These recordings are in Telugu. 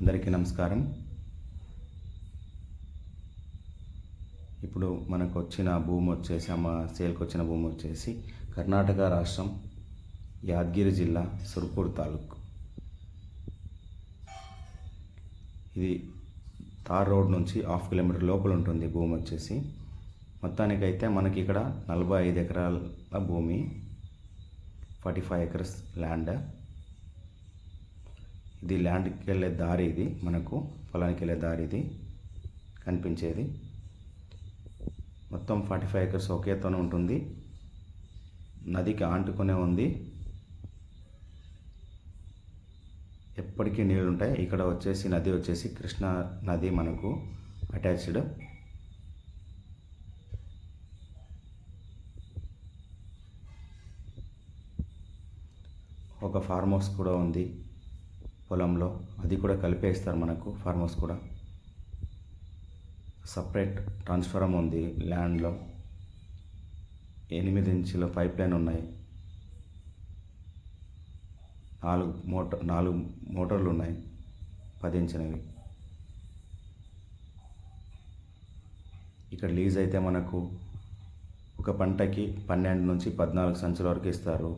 అందరికీ నమస్కారం. ఇప్పుడు మనకు వచ్చిన భూమి వచ్చేసి సేల్కి వచ్చిన భూమి వచ్చేసి కర్ణాటక రాష్ట్రం యాదగిరి జిల్లా సుర్పూర్ తాలూకు. ఇది తార్ రోడ్ నుంచి 1/2 కిలోమీటర్ లోపల ఉంటుంది భూమి వచ్చేసి. మొత్తానికైతే మనకి ఇక్కడ 45 ఎకరాల భూమి, 45 ఎకర్స్ ల్యాండ్. ఇది ల్యాండ్కి వెళ్ళే దారి, ఇది మనకు పొలానికి వెళ్ళే దారి ఇది కనిపించేది. మొత్తం 45 ఎకర్స్ ఒకేతోనే ఉంటుంది. నదికి ఆంటుకునే ఉంది, ఎప్పటికీ నీళ్ళు ఉంటాయి. ఇక్కడ వచ్చేసి నది వచ్చేసి కృష్ణా నది మనకు అటాచ్డ్. ఒక ఫార్మ్ హౌస్ కూడా ఉంది పొలంలో, అది కూడా కలిపేస్తారు మనకు. ఫార్మ్ హౌస్ కూడా సపరేట్ ట్రాన్స్ఫార్మర్ ఉంది ల్యాండ్లో. 8 ఇంచుల పైప్ లైన్ ఉన్నాయి. 4 మోటార్లు ఉన్నాయి 10 ఇంచులవి. ఇక్కడ లీజ్ అయితే మనకు ఒక పంటకి 12 నుంచి 14 సంచుల వరకు ఇస్తారు.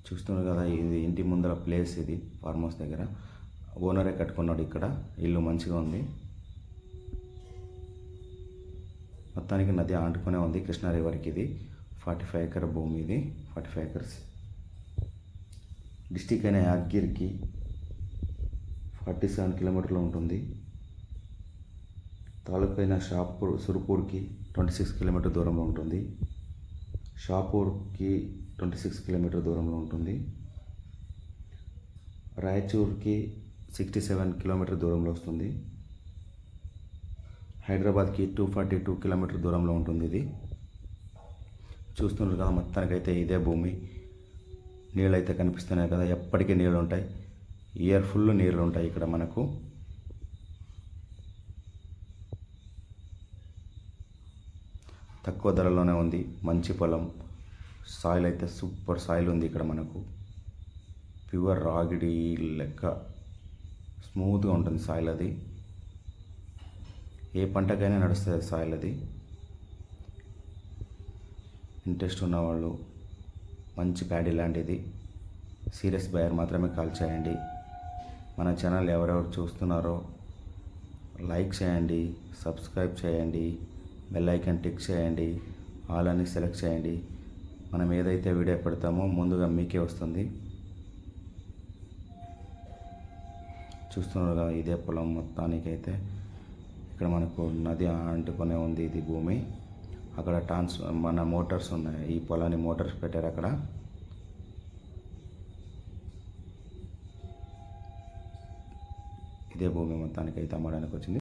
చూస్తున్నారు కదా, ఇది ఇంటి ముందర ప్లేస్. ఇది ఫార్మ్ హౌస్ దగ్గర ఓనరే కట్టుకున్నాడు. ఇక్కడ ఇల్లు మంచిగా ఉంది. మొత్తానికి నది ఆంటుకునే ఉంది కృష్ణా రివర్కి. ఇది 45 ఎకర్ భూమి, ఇది 45 ఎకర్స్. డిస్టిక్ అయిన యాదగిరికి 47 కిలోమీటర్లు ఉంటుంది. తాలూకు అయిన సుర్పూర్కి 26 కిలోమీటర్ దూరంలో ఉంటుంది. షాపూర్కి 26 కిలోమీటర్ దూరంలో ఉంటుంది. రాయచూర్కి 67 కిలోమీటర్ దూరంలో వస్తుంది. హైదరాబాద్కి 242 కిలోమీటర్ దూరంలో ఉంటుంది. ఇది చూస్తున్నారు కదా, మొత్తానికైతే ఇదే భూమి. నీళ్ళు అయితే కనిపిస్తున్నాయి కదా, ఎప్పటికీ నీళ్ళు ఉంటాయి. ఇయర్ ఫుల్ నీళ్ళు ఉంటాయి ఇక్కడ మనకు. తక్కువ ధరలోనే ఉంది, మంచి పొలం. సాయిల్ అయితే సూపర్ సాయిల్ ఉంది ఇక్కడ మనకు. ప్యూర్ రాగిడి లెక్క స్మూత్గా ఉంటుంది సాయిల్. అది ఏ పంటకైనా నడుస్తుంది సాయిల్. అది ఇంట్రెస్ట్ ఉన్నవాళ్ళు, మంచి ప్యాడీ ల్యాండ్ ఇది. సీరియస్ బయర్ మాత్రమే కాల్ చేయండి. మన ఛానల్ ఎవరెవరు చూస్తున్నారో లైక్ చేయండి, సబ్స్క్రైబ్ చేయండి, బెల్ ఐకాన్ టిక్ చేయండి, ఆల్ అని సెలెక్ట్ చేయండి. మనం ఏదైతే వీడియో పెడతామో ముందుగా మీకే వస్తుంది. చూస్తున్నారు కదా, ఇదే పొలం. మొత్తానికైతే ఇక్కడ మనకు నది అంటుకునే ఉంది ఇది భూమి. అక్కడ మన మోటార్స్ ఉన్నాయి. ఈ పొలాన్ని మోటార్స్ పెట్టారు అక్కడ. ఇదే భూమి మొత్తానికైతే అమ్మడానికి వచ్చింది.